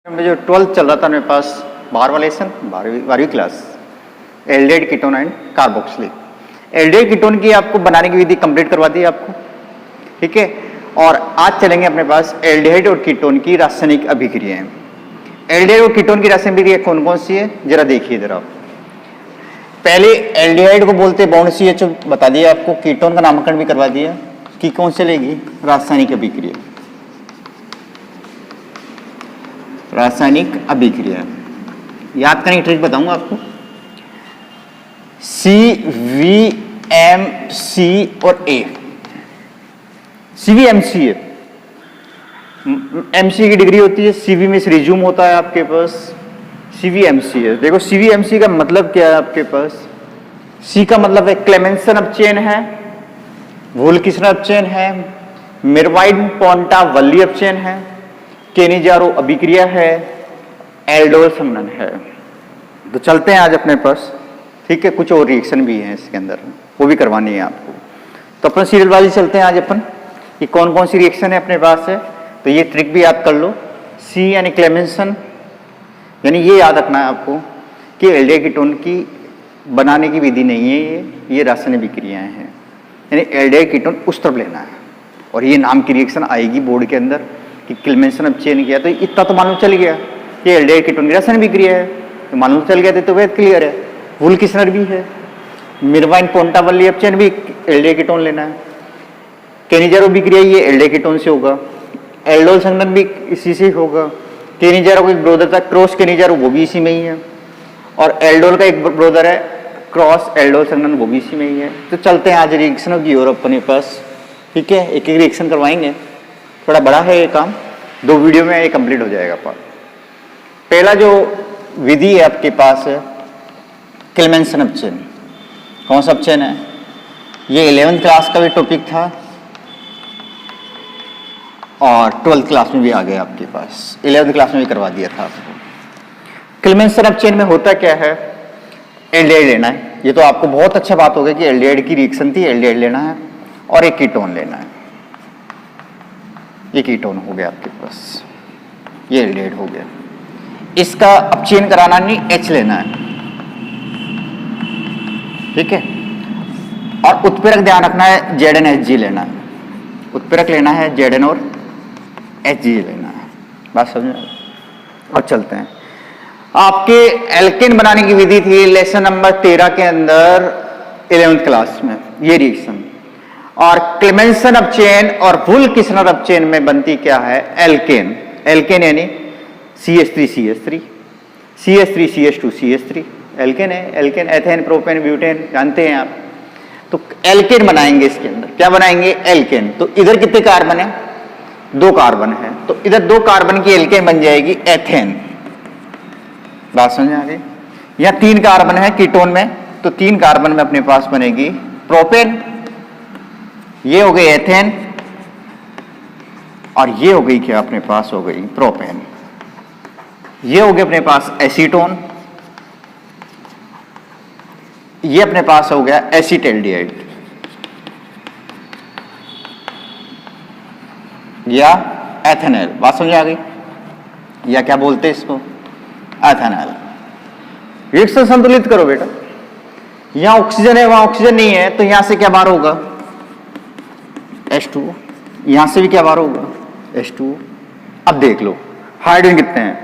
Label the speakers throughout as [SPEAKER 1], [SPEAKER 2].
[SPEAKER 1] जो 12th चल रहा था मेरे पास 12वां लेसन 12वीं class aldehyde ketone and carboxylic. Aldehyde ketone की आपको बनाने की विधि कंप्लीट करवा दी आपको, ठीक है। और आज चलेंगे अपने पास एल्डिहाइड और कीटोन की रासायनिक अभिक्रियाएं। एल्डिहाइड और कीटोन की रासायनिक अभिक्रिया कौन कौन सी है जरा देखिए जरा। पहले एल्डिहाइड को बोलते बॉन्ड CH बता दिया आपको, कीटोन का नामकरण भी करवा दिया कि कौन चलेगी रासायनिक अभिक्रिया। रासायनिक अभिक्रिया याद करने की ट्रिक बताऊंगा आपको। CVMC और A, CVMC है, MC की डिग्री होती है, CV में रिज्यूम होता है आपके पास, CVMC है। देखो CVMC का मतलब क्या है आपके पास, C का मतलब है क्लेमेंसन अपचेन है, वुल्किसन अपचेन है, मिरवाइन पोंटा वल्ली अपचेन है, केनिजारो अभिक्रिया है, एल्डोल संघनन है। तो चलते हैं आज अपने पास, ठीक है। कुछ और रिएक्शन भी हैं इसके अंदर, वो भी करवानी है आपको। तो अपन सीरियल वाली चलते हैं आज अपन कि कौन कौन सी रिएक्शन है अपने पास है। तो ये ट्रिक भी याद कर लो, C यानी क्लेमेंसन, यानी ये याद रखना है आपको कि एल्डिहाइड कीटोन की बनाने की विधि नहीं है, ये रासायनिक अभिक्रियाएं हैं। यानी एल्डिहाइड कीटोन उस तरफ लेना है और ये नाम की रिएक्शन आएगी बोर्ड के अंदर कि क्लेमेंसन अपचेन किया। तो इतना तो मालूम चल गया कि एल्डिहाइड कीटोन की रासायनिक अभिक्रिया है, तो मालूम चल गया तो वेद क्लियर है। वुल्किसनर भी है, मिरवाइन पोंटा वल्ली अपचेन भी एल्डिहाइड कीटोन लेना है, केनिजारो अभिक्रिया ये एल्डिहाइड कीटोन से होगा, एल्डोल संघनन भी इसी से होगा, केनिजारो का एक ब्रोदर था क्रॉस केनिजारो वो भी इसी में ही है, और एल्डोल का एक ब्रोदर है क्रॉस एल्डोल संघनन वो भी इसी में ही है। तो चलते हैं आज रिएक्शनों की ओर अपने पास, ठीक है। एक एक रिएक्शन करवाएंगे, थोड़ा बड़ा है ये काम, 2 वीडियो में ये कंप्लीट हो जाएगा पार्ट। पहला जो विधि है आपके पास है क्लेमेंसन अपचेन। कौन सा अपचेन है, ये 11th क्लास का भी टॉपिक था और 12th क्लास में भी आ गया आपके पास, 11th क्लास में भी करवा दिया था आपको। क्लेमेंसन अपचेन में होता क्या है, एल्डिहाइड लेना है। ये तो आपको बहुत अच्छा बात हो गया कि एल्डिहाइड की रिएक्शन थी, एल्डिहाइड लेना है और एक कीटोन लेना है। ये कीटोन हो गया आपके पास, ये एल्डिहाइड हो गया। इसका अपचेन कराना नहीं, H लेना है, ठीक है। और उत्प्रेरक ध्यान रखना है ZnHG लेना है, उत्प्रेरक लेना है Zn और HG लेना है। बात समझ में? और चलते हैं, आपके एल्केन बनाने की विधि थी लेसन नंबर 13 के अंदर 11th क्लास में ये रिएक्शन। और क्लेमेंसन अपचेन और वुल्किसनर अपचेन में बनती क्या है, एल्केन। एल्केन यानी CH3CH3, CH3CH2CH3 एल्केन है। एल्केन एथेन प्रोपेन ब्यूटेन जानते हैं आप। तो एल्केन बनाएंगे, इसके अंदर क्या बनाएंगे, एल्केन। तो इधर कितने कार्बन है, 2 कार्बन है, तो इधर 2 कार्बन की एल्केन बन जाएगी एथेन। बात समझ आ गई। या 3 कार्बन है कीटोन में, तो 3 कार्बन में अपने पास बनेगी प्रोपेन, ये हो गई एथेन, और ये हो गई क्या अपने पास हो गई प्रोपेन। ये हो गया अपने पास एसीटोन, ये अपने पास हो गया एसीटैल्डिहाइड या एथेनॉल। बात समझ आ गई। या क्या बोलते हैं इसको, एथेनॉल। रिएक्शन संतुलित करो बेटा, यहां ऑक्सीजन है वहां ऑक्सीजन नहीं है, तो यहां से क्या बाहर होगा H2O, यहां से भी क्या बाहर होगा H2O। अब देख लो हाइड्रोजन कितने हैं,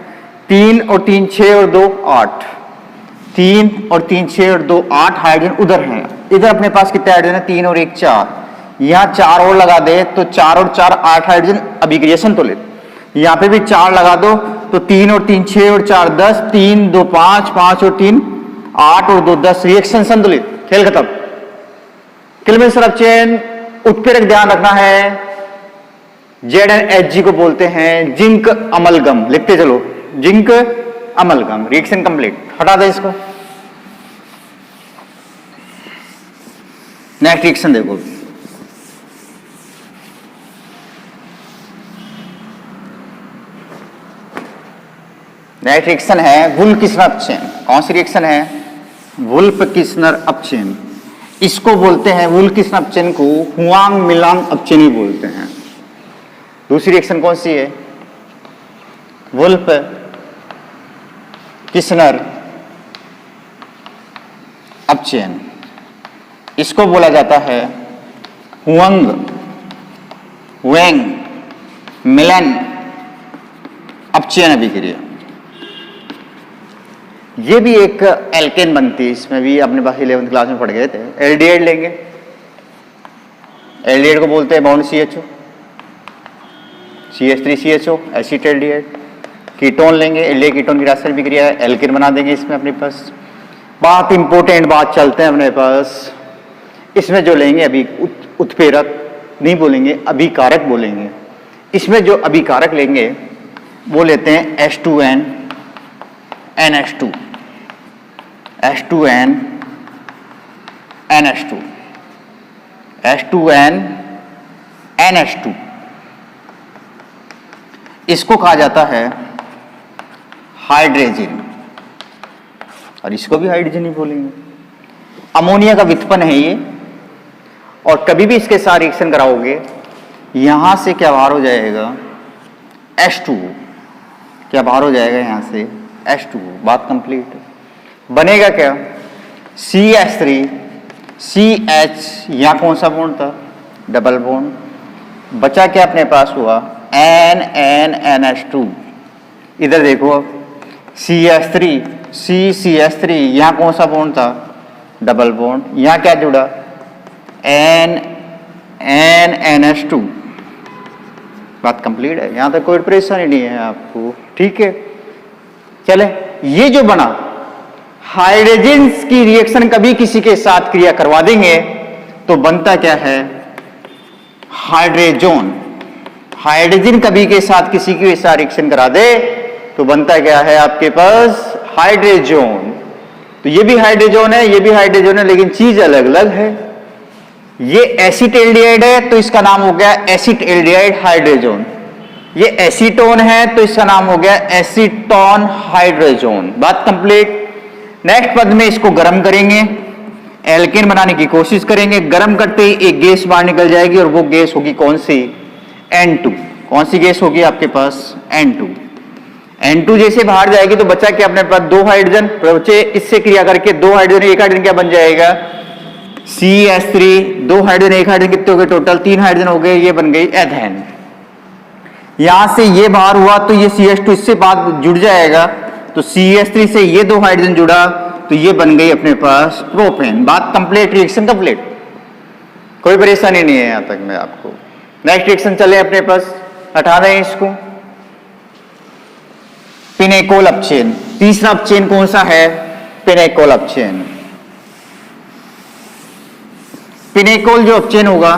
[SPEAKER 1] 3 और 3 6 और 2 8, 3 और 3 6 और 2 8 हाइड्रोजन उधर है। इधर अपने पास कितने हाइड्रोजन है, 3 और 1 4, यहां 4 और लगा दे तो 4 और 4 8 हाइड्रोजन अभिक्रिया संतुलित। यहां पे भी 4 लगा दो तो 3 और 3 6 और 4 10, 3 2 5, 5 और 3 8 और 2 10, रिएक्शन संतुलित, खेल खत्म। क्लेमेंसन अपचेन उत्प्रेरक ध्यान रखना है ZnHG को बोलते हैं जिंक अमलगम, लिखते चलो जिंक अमलगम। रिएक्शन कंप्लीट, हटा दे इसको। नेक्स्ट रिएक्शन देखो, नेक्स्ट रिएक्शन है वुल्किसनर अपचेन। कौन सी रिएक्शन है, वुल्किसनर अपचेन। इसको बोलते हैं वुल्किसनर अपचेन को हुआंग मिलांग अपचेन ही बोलते हैं। दूसरी रिएक्शन कौन सी है, वुल्फ किसनर अपचयन, इसको बोला जाता है हुअंग वेंग मिलन अपचयन अभिक्रिया। ये भी एक एल्केन बनती है, इसमें भी अपने पास 11th क्लास में पढ़ गए थे। एल्डिहाइड लेंगे, एल्डिहाइड को बोलते हैं bound CHO, CH3CHO acetaldehyde. Ketone लेंगे, एल्डिहाइड कीटोन की रासायनिक अभिक्रिया है, एल्केन बना देंगे इसमें अपने पास। बात इंपॉर्टेंट बात चलते हैं अपने पास, इसमें जो लेंगे अभी उत्प्रेरक नहीं बोलेंगे, अभिकारक बोलेंगे। इसमें जो अभिकारक लेंगे वो लेते हैं H2N NH2, H2N NH2, H2N NH2। इसको कहा जाता है हाइड्रोजन, और इसको भी हाइड्रोजन ही बोलेंगे। अमोनिया का व्युत्पन्न है ये, और कभी भी इसके साथ रिएक्शन कराओगे यहां से क्या बाहर हो जाएगा H2, क्या बाहर हो जाएगा यहां से H2। बात कंप्लीट। बनेगा क्या CH3 CH, यहां कौन सा बॉन्ड था डबल बॉन्ड, बचा क्या अपने पास हुआ NH2। इधर देखो अब CH3 CH3, यहां कौन सा बॉन्ड था डबल बॉन्ड, यहां क्या जुड़ा NH2। बात कंप्लीट है, यहां तक कोई परेशानी नहीं है आपको, ठीक है। चले, ये जो बना हाइड्रोजन्स की रिएक्शन कभी किसी के साथ क्रिया करवा देंगे तो बनता क्या है हाइड्रोजन। हाइड्रोजन कभी के साथ किसी के साथ रिएक्शन करा दे तो बनता क्या है आपके पास हाइड्रोजन। तो ये भी हाइड्रोजन है, ये भी हाइड्रोजन है, लेकिन चीज अलग अलग है। ये एसिटाल्डिहाइड है तो इसका नाम हो गया एसिटाल्डिहाइड हाइड्रोजन, ये एसीटोन है तो इसका नाम हो गया एसीटोन हाइड्रोजन। बात कंप्लीट। नेक्स्ट पद में इसको गर्म करेंगे, एल्केन बनाने की कोशिश करेंगे, गर्म करते ही एक गैस बाहर निकल जाएगी और वो गैस होगी कौन सी N2। कौन सी गैस होगी आपके पास N2। N2 जैसे बाहर जाएगी तो बचा क्या अपने पास दो हाइड्रोजन, बचे इससे क्रिया करके दो हाइड्रोजन एक हाइड्रोजन क्या बन जाएगा CH3, दो हाइड्रोजन एक हाइड्रोजन कितने हो गए टोटल तीन हाइड्रोजन हो गए, ये बन गई एथेन। यहां से ये बाहर हुआ तो ये CH2 इससे बात जुड़ जाएगा, तो CH3 से ये दो हाइड्रोजन जुड़ा तो ये बन गई अपने पास प्रोपेन। बात कंप्लीट, रिएक्शन कंप्लीट, कोई परेशानी नहीं है यहां तक में आपको। नेक्स्ट रिएक्शन चले अपने पास, हटा दें इसको। पिनेकोल अपचयन, तीसरा अपचयन कौन सा है पिनेकोल अपचयन। पिनेकोल जो अपचयन होगा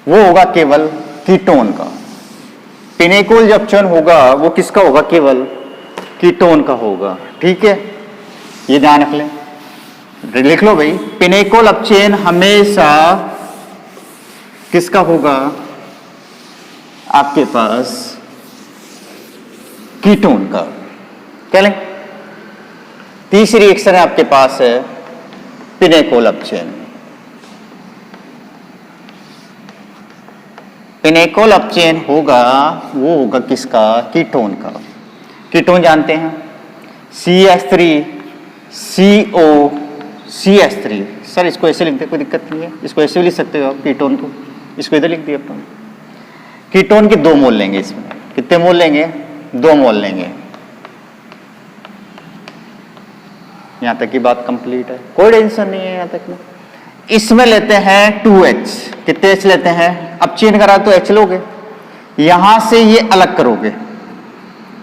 [SPEAKER 1] वो होगा केवल कीटोन का। पिनेकोल जो अपचयन होगा वो किसका होगा केवल कीटोन का होगा, ठीक है, ये ध्यान रख लें, लिख लो भाई। पिनेकोल अपचयन हमेशा किसका होगा आपके पास कीटोन का। क्या लें, तीसरी रिएक्शन है आपके पास है पिनेकोल अपचयन। पिनेकोल अपचयन होगा वो होगा किसका कीटोन का। कीटोन जानते हैं CH3 CO CH3। सर इसको ऐसे लिखते कोई दिक्कत नहीं है, इसको ऐसे भी लिख सकते हो आप कीटोन को, इसको इधर लिख दिया अपन। कीटोन के दो मोल लेंगे, इसमें कितने मोल लेंगे दो मोल लेंगे। यहां तक की बात कंप्लीट है, कोई टेंशन नहीं है यहां तक में। इसमें लेते हैं 2H, कितने H लेते हैं, अपचयन करा तो H लोगे, यहां से ये अलग करोगे,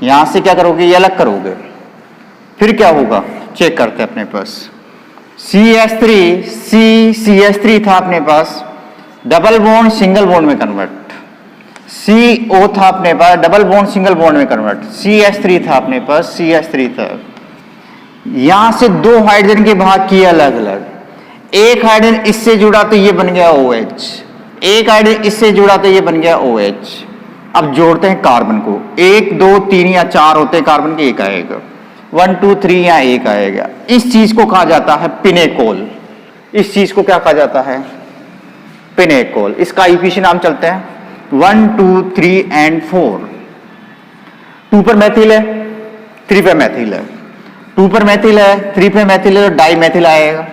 [SPEAKER 1] यहां से क्या करोगे ये अलग करोगे, फिर क्या होगा चेक करते हैं अपने पास। CH3 था अपने पास, डबल बॉन्ड सिंगल बॉन्ड में कन्वर्ट, CO था अपने पास, डबल बॉन्ड सिंगल बॉन्ड में कन्वर्ट, CH3 था अपने पास, CH3 था। यहां से दो हाइड्रोजन के भाग किए अलग अलग, एक हाइड्रोजन इससे जुड़ा तो ये बन गया OH, एक हाइड्रोजन इससे जुड़ा तो ये बन गया OH। अब जोड़ते हैं कार्बन को, 1 2 3 या 4 होते हैं कार्बन के, एक आएगा 1 2 3 या एक आएगा। इस चीज को कहा जाता है पिनेकोल, इस चीज को क्या कहा जाता है पिनेकोल। इसका IUPAC नाम चलते हैं 1 2 3 एंड 4। 2 पर मैथिल है, 3 पे मैथिल है, 2 पर मैथिल है, 3 पे मैथिल है तो डाई मैथिल आएगा।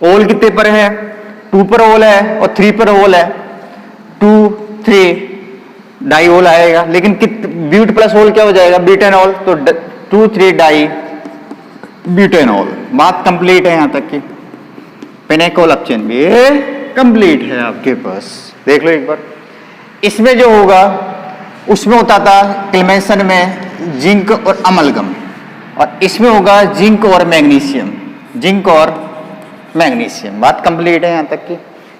[SPEAKER 1] ओल कितने पर है? 2 पर ओल है और 3 पर ओल है, 2 3 डाई ओल आएगा। लेकिन ब्यूट प्लस ओल क्या हो जाएगा? ब्यूटेनॉल। तो 2 3 डाई ब्यूटेनॉल। बात कंप्लीट है यहां तक की। पेनेकोल अपचेन भी कंप्लीट है आपके पास। देख लो एक बार, इसमें जो होगा उसमें होता था क्लेमेंसन में जिंक और अमलगम, और इसमें होगा जिंक और मैग्नीशियम, जिंक और मैग्नीशियम। बात कंप्लीट है यहां तक की।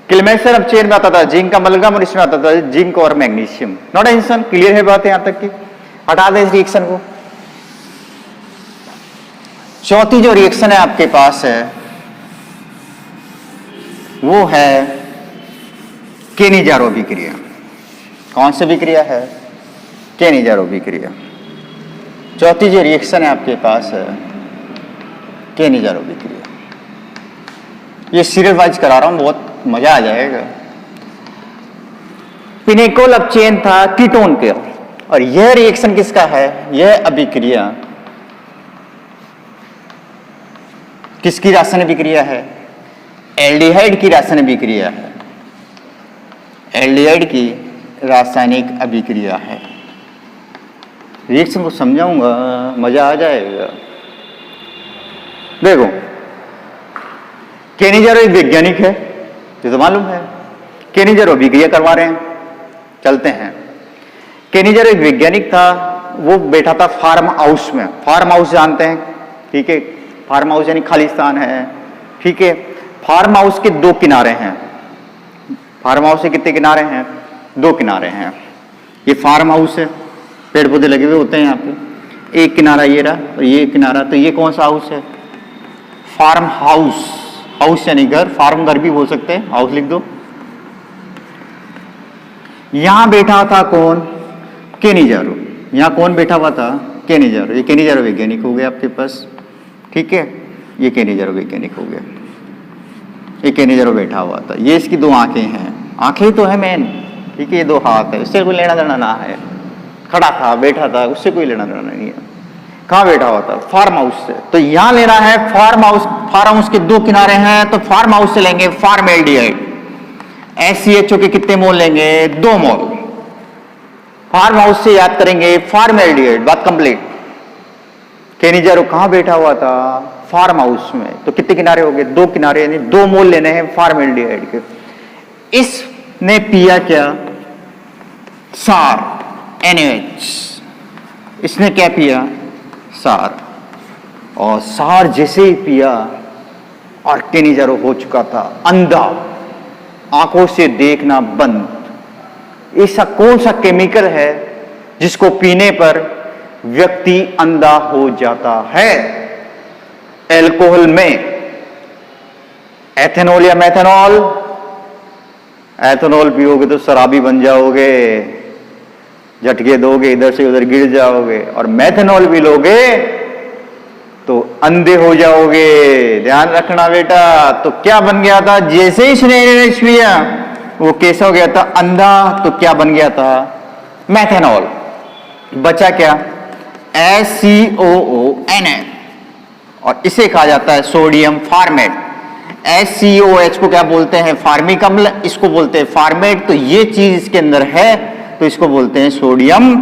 [SPEAKER 1] क्लेमेंसन अपचेन में आता था जिंक अमलगम और इसमें आता था जिंक और मैग्नीशियम। नॉट टेंशन, क्लियर है बात यहां तक की। हटा दे इस रिएक्शन को। चौथी जो रिएक्शन है आपके पास है वो है केनिजारो अभिक्रिया। कौन सी अभिक्रिया है? केनिजारो अभिक्रिया। चौथी जो रिएक्शन है आपके पास है केनिजारो अभिक्रिया। ये सीरियल वाइज करा रहा हूं, बहुत मजा आ जाएगा। पिनेकोल अपचेन था कीटोन के, और यह रिएक्शन किसका है? यह अभिक्रिया किसकी रासायनिक अभिक्रिया है? एल्डिहाइड की रासायनिक अभिक्रिया है। एल्डिहाइड की रासायनिक अभिक्रिया है। रिएक्शन को समझाऊंगा, मजा आ जाएगा। देखो, केनिजारो एक वैज्ञानिक है, ये तो मालूम है। केनिजारो अभिक्रिया करवा रहे हैं, चलते हैं। केनिजारो एक वैज्ञानिक था, वो बैठा था फार्म हाउस में। फार्म हाउस जानते हैं, ठीक है? फार्म हाउस यानी खालिस्तान है, ठीक है? फार्म हाउस के 2 किनारे हैं। फार्म हाउस के कितने किनारे हैं? 2 किनारे हैं। ये फार्म हाउस है, पेड़ पौधे लगे हुए होते हैं यहाँ पे। एक किनारा ये रहा और ये किनारा, तो ये कौन सा हाउस है? Farm house. हाउस यानी घर, फार्म घर भी बोल सकते हैं, हाउस लिख दो। यहां बैठा था कौन? केनिजारो। यहां कौन बैठा हुआ था? केनिजारो। ये केनिजारो वैज्ञानिक हो गया आपके पास, ठीक है? ये केनिजारो वैज्ञानिक हो गया। ये केनिजारो बैठा हुआ था, ये इसकी 2 आंखें हैं। आंखें तो है मेन, ठीक है? ये 2 हाथ है, उससे कोई लेना देना ना है। खड़ा था, बैठा था, उससे कोई लेना देना नहीं है। कहां बैठा हुआ था? फार्म हाउस से। तो यहां लेना है फार्म हाउस। फार्म हाउस के 2 किनारे हैं, तो फार्म हाउस से लेंगे फार्मेल्डिहाइड। SCHO के कितने मोल लेंगे? 2 मोल। फार्म हाउस से याद करेंगे फार्मेल्डिहाइड। बात कंप्लीट। केनिजारो कहां बैठा हुआ था? फार्म हाउस में। तो कितने किनारे हो गए? 2 किनारे, यानी 2 मोल लेने हैं फार्मेल्डिहाइड के। इसने पिया क्या? सार, NaOH। इसने क्या पिया? सार। और सार जैसे ही पिया और केनिजारो हो चुका था अंधा, आंखों से देखना बंद। ऐसा कौन सा केमिकल है जिसको पीने पर व्यक्ति अंधा हो जाता है? एल्कोहल में एथेनॉल या मेथेनॉल? एथेनॉल पियोगे तो शराबी बन जाओगे, झटके दोगे, इधर से उधर गिर जाओगे। और मेथेनॉल भी लोगे तो अंधे हो जाओगे। ध्यान रखना बेटा। तो क्या बन गया था? जैसे ही इसने पिया वो कैसा हो गया था? अंधा। तो क्या बन गया था? मेथेनॉल। बचा क्या? HCOONA, और इसे कहा जाता है सोडियम फार्मेट। HCOH को क्या बोलते हैं? फार्मिक अम्ल। इसको बोलते हैं फार्मेट। तो ये चीज इसके अंदर है, तो इसको बोलते हैं सोडियम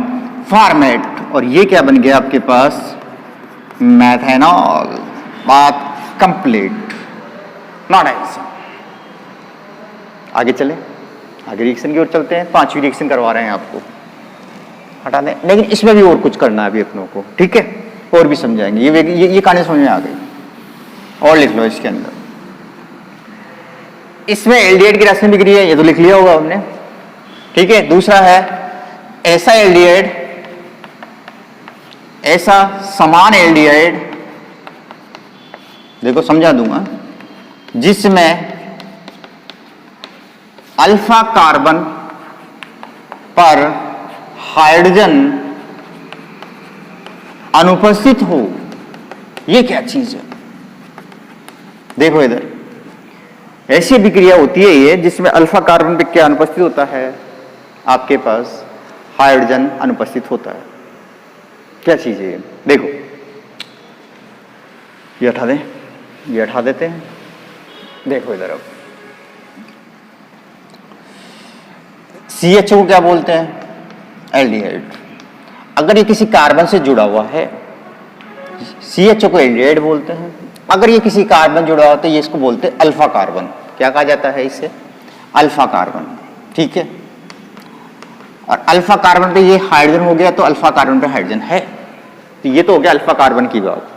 [SPEAKER 1] फार्मेट। और ये क्या बन गया आपके पास? मेथेनॉल। बात कंप्लीट। Not answer. आगे चले, आगे रिएक्शन की ओर चलते हैं। 5वीं रिएक्शन करवा रहे हैं आपको, हटा दें। लेकिन इसमें भी और कुछ करना है अभी अपनों को, ठीक है? और भी समझाएंगे। ये कहानी समझ में आ गई, और लिख लो इसके अंदर। इसमें एल्डिहाइड की रासायनिक अभिक्रिया, ये तो लिख लिया होगा हमने, ठीक है? दूसरा है ऐसा एल्डिहाइड, ऐसा समान एल्डिहाइड, देखो समझा दूंगा, जिसमें अल्फा कार्बन पर हाइड्रोजन अनुपस्थित हो। ये क्या चीज है? देखो इधर, ऐसी अभिक्रिया होती है ये जिसमें अल्फा कार्बन पे क्या अनुपस्थित होता है? आपके पास हाइड्रोजन अनुपस्थित होता है। क्या चीज है ये? देखो, ये हटा दें, ये हटा देते हैं। देखो इधर अब CHO को क्या बोलते हैं? एल्डिहाइड। अगर ये किसी कार्बन से जुड़ा हुआ है, CHO को एल्डिहाइड बोलते हैं। अगर ये किसी कार्बन जुड़ा हुआ तो ये इसको बोलते हैं अल्फा कार्बन। क्या कहा जाता है इसे? Alpha carbon. ठीक है, और अल्फा कार्बन पे ये हाइड्रोजन हो गया तो अल्फा कार्बन पे हाइड्रोजन है, तो ये तो हो गया अल्फा कार्बन की बात।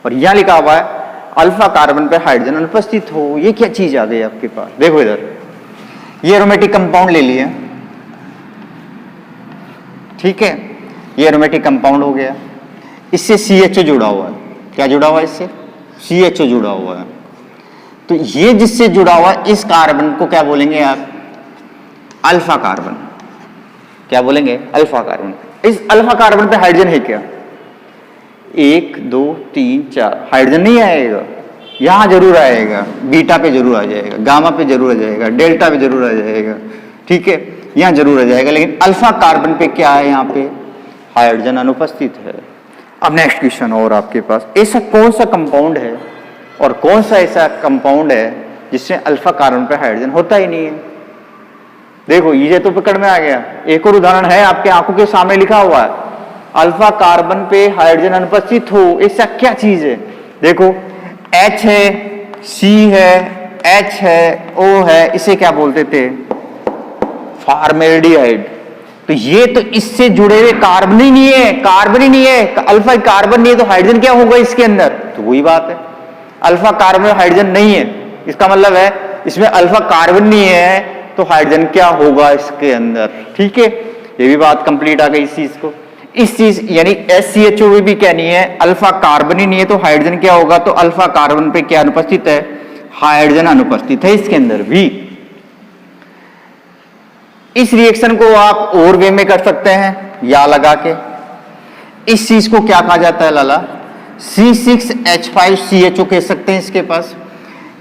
[SPEAKER 1] और यहां लिखा हुआ है अल्फा कार्बन पे हाइड्रोजन अनुपस्थित हो। ये क्या चीज आ गई आपके पास? देखो इधर, ये एरोमेटिक कंपाउंड ले लिए, ठीक है, ये एरोमेटिक कंपाउंड हो गया, इससे CHO जुड़ा हुआ है। क्या जुड़ा हुआ है इससे? CHO जुड़ा हुआ है। तो ये जिससे जुड़ा हुआ है इस कार्बन को क्या बोलेंगे आप? Alpha carbon. क्या बोलेंगे? Alpha carbon. इस अल्फा कार्बन पे हाइड्रोजन है क्या? 1 2 3 4 हाइड्रोजन नहीं आएगा, यहां जरूर आएगा, बीटा पे जरूर आ जाएगा, गामा पे जरूर आ जाएगा, डेल्टा पे जरूर आ जाएगा, ठीक है, यहां जरूर आ जाएगा, लेकिन अल्फा कार्बन पे क्या है? यहां पे हाइड्रोजन अनुपस्थित है। अब नेक्स्ट क्वेश्चन और आपके पास, ऐसा कौन सा कंपाउंड है और कौन सा ऐसा कंपाउंड है जिसमें अल्फा कार्बन पे हाइड्रोजन होता ही नहीं है? देखो ये तो पकड़ में आ गया। एक और उदाहरण है, आपके आंखों के सामने लिखा हुआ है, अल्फा कार्बन पे हाइड्रोजन अनुपस्थित हो। ऐसा क्या चीज है? देखो H है, C है, H है, O है, इसे क्या बोलते थे? फॉर्मेल्डिहाइड। तो ये तो इससे जुड़े हुए कार्बन ही नहीं है, कार्बन ही नहीं है, अल्फा कार्बन नहीं है, तो हाइड्रोजन क्या होगा इसके अंदर? तो वही बात है, अल्फा कार्बन हाइड्रोजन नहीं है, इसका मतलब है इसमें अल्फा कार्बन नहीं है, तो हाइड्रोजन क्या होगा इसके अंदर? ठीक है, ये भी बात कंप्लीट आ गई इस चीज को। इस चीज यानी SCHO में भी क्या नहीं है? अल्फा कार्बन ही नहीं है, तो हाइड्रोजन क्या होगा? तो अल्फा कार्बन पे क्या अनुपस्थित है? हाइड्रोजन अनुपस्थित है इसके अंदर भी। इस रिएक्शन को आप और वे में कर सकते हैं, या लगा के। इस चीज को क्या कहा जाता है लाला? C6H5CHO कह सकते हैं। इसके पास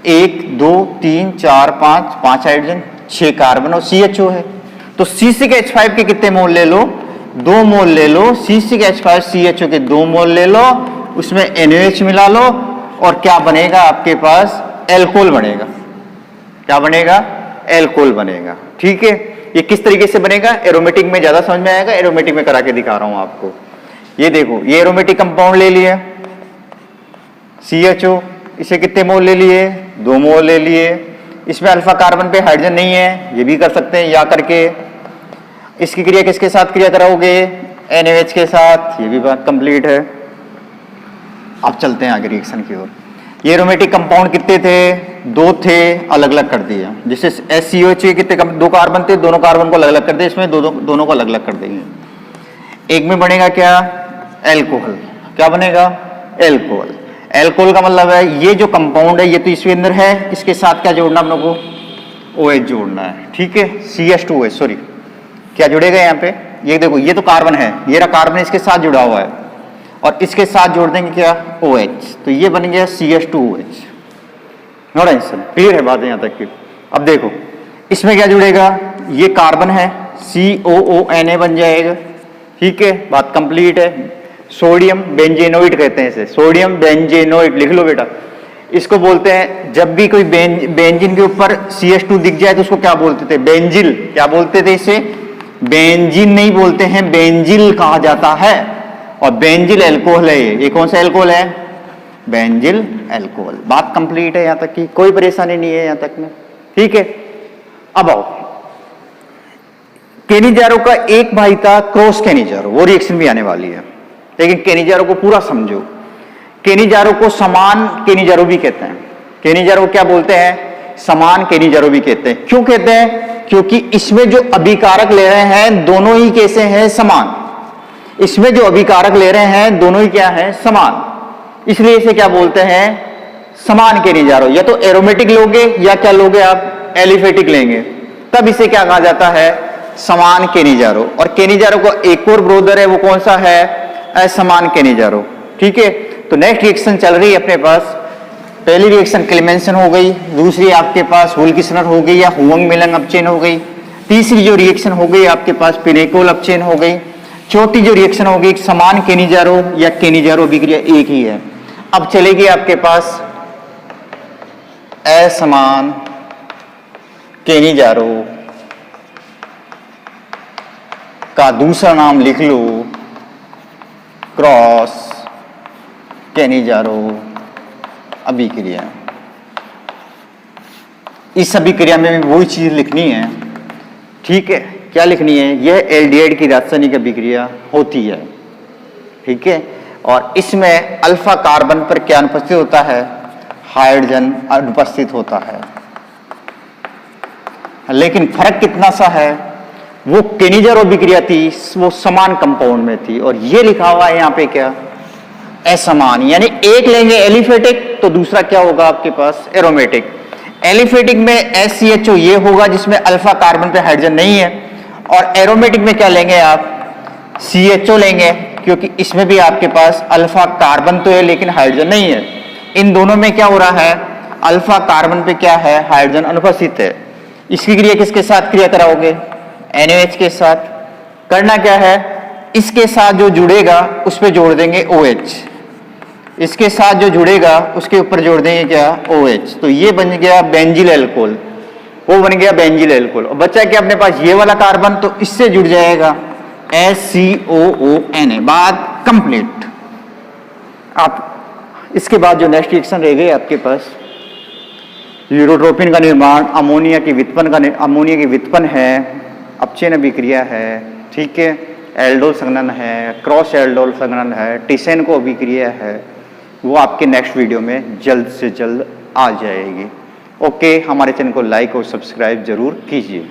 [SPEAKER 1] 1 2 3 4 5 हाइड्रोजन, 6 कार्बन और CHO है। तो C6H5 के कितने मोल ले लो? 2 मोल ले लो। C6H5CHO के 2 मोल ले लो, उसमें NaOH मिला लो, और क्या बनेगा आपके पास? एल्कोहल बनेगा। क्या बनेगा? एल्कोहल बनेगा। ठीक है, ये किस तरीके से बनेगा? एरोमेटिक में ज्यादा समझ में आएगा, एरोमेटिक में करा के दिखा रहा हूं आपको। ये देखो, ये एरोमेटिक कंपाउंड ले लिया CHO, इसे कितने मोल ले लिए? 2 मोल ले लिए। इसमें अल्फा कार्बन पे हाइड्रोजन नहीं है, ये भी कर सकते हैं या करके। इसकी क्रिया किसके साथ क्रिया कराओगे? NaOH के साथ। ये भी बात कंप्लीट है। अब चलते हैं आगे रिएक्शन की ओर। ये एरोमेटिक कंपाउंड कितने थे? 2 थे, अलग अलग कर दिया। जैसे SCOH कितने? 2 कार्बन थे, दोनों कार्बन को अलग अलग कर दिया, इसमें दोनों को अलग अलग कर देंगे। एक में बनेगा क्या? एल्कोहल। क्या बनेगा? एल्कोहल। एल्कोहल का मतलब है ये जो कंपाउंड है ये तो इसके अंदर है, इसके साथ क्या जोड़ना हम लोग को? OH जोड़ना है। ठीक है, CH2OH, सॉरी, क्या जुड़ेगा यहाँ पे? ये देखो, ये तो कार्बन है, ये रहा कार्बन इसके साथ जुड़ा हुआ है, और इसके साथ जोड़ देंगे क्या? OH, तो ये बन गया CH2OH। नो टेंशन, क्लियर है बात यहाँ तक की। अब देखो इसमें क्या जुड़ेगा? ये कार्बन है, COONA बन जाएगा। ठीक है, बात कंप्लीट है। सोडियम बेंजेनोइड कहते हैं इसे, सोडियम बेंजेनोइड लिख लो बेटा। इसको बोलते हैं, जब भी कोई बेंजीन के ऊपर CH2 दिख जाए तो उसको क्या बोलते थे? बेंजिल। क्या बोलते थे इसे? बेंजीन नहीं बोलते हैं, बेंजिल कहा जाता है। और बेंजिल एल्कोहल है। ये कौन सा एल्कोहल है? Benzyl alcohol. बात कंप्लीट है, यहां तक की कोई परेशानी नहीं है यहां तक में। ठीक है, अब आओ, केनिजारो का एक भाई था क्रॉस केनिजारो, वो रिएक्शन भी आने वाली है, लेकिन केनिजारो को पूरा समझो। केनिजारो को समान केनिजारो भी कहते हैं। केनिजारो क्या बोलते हैं? समान केनिजारो भी कहते हैं। क्यों कहते हैं? क्योंकि इसमें जो अभिकारक ले रहे हैं दोनों ही कैसे हैं? समान। इसमें जो अभिकारक ले रहे हैं दोनों ही क्या है? समान। इसलिए इसे क्या बोलते हैं? समान केनिजारो। या तो एरोमेटिक लोगे या क्या लोगे आप? एलिफेटिक लेंगे, तब इसे क्या कहा जाता है? समान केनिजारो। और केनिजारो का एक और ब्रोदर है, वो कौन सा है? असमान केनिजारो। ठीक है, तो नेक्स्ट रिएक्शन चल रही है अपने पास। पहली रिएक्शन क्लेमेंसन हो गई, दूसरी आपके पास वुल्किसनर हो गई या हुआंग मिलंग अपचेन हो गई। तीसरी जो रिएक्शन हो गई आपके पास पिनेकोल अपचेन हो गई। चौथी जो रिएक्शन हो गई समान केनिजारो या केनिजारो अभिक्रिया एक ही है। अब चलेगी आपके पास असमान केनिजारो का दूसरा नाम लिख लो क्रॉस केनिजारो अभिक्रिया। इस अभिक्रिया में भी वही चीज लिखनी है, ठीक है। क्या लिखनी है? यह एल्डिहाइड की रासायनिक अभिक्रिया होती है, ठीक है। और इसमें अल्फा कार्बन पर क्या अनुपस्थित होता है? हाइड्रोजन अनुपस्थित होता है। लेकिन फर्क कितना सा है? वो केनिजारो अभिक्रिया थी वो समान कंपाउंड में थी, और ये लिखा हुआ है यहाँ पे क्या? असमान। यानी एक लेंगे एलिफेटिक तो दूसरा क्या होगा आपके पास? एरोमेटिक। एलिफेटिक में SCHO ये होगा जिसमें अल्फा कार्बन पे हाइड्रोजन नहीं है, और एरोमेटिक में क्या लेंगे आप? CHO लेंगे, क्योंकि इसमें भी आपके पास अल्फा कार्बन तो है लेकिन हाइड्रोजन नहीं है। इन दोनों में क्या हो रहा है? अल्फा कार्बन पे क्या है? हाइड्रोजन अनुपस्थित है। इसकी क्रिया किसके साथ क्रिया कराओगे? NaOH के साथ। करना क्या है? इसके साथ जो जुड़ेगा उस पर जोड़ देंगे OH, इसके साथ जो जुड़ेगा उसके ऊपर जोड़ देंगे क्या? OH। तो ये बन गया बेंजिल एल्कोहल, वो बन गया बेंजिल एल्कोहल। और बचा क्या अपने पास? ये वाला कार्बन, तो इससे जुड़ जाएगा SCOONA। बात कंप्लीट। आप इसके बाद जो नेक्स्ट रिएक्शन रह गई आपके पास, यूरोट्रोपिन का निर्माण, अमोनिया की व्युत्पन्न है, अपचयन अभिक्रिया है, ठीक है। एल्डोल संघनन है, क्रॉस एल्डोल संघनन है, टिसेनको अभिक्रिया है, वो आपके नेक्स्ट वीडियो में जल्द से जल्द आ जाएगी। ओके, हमारे चैनल को लाइक और सब्सक्राइब जरूर कीजिए।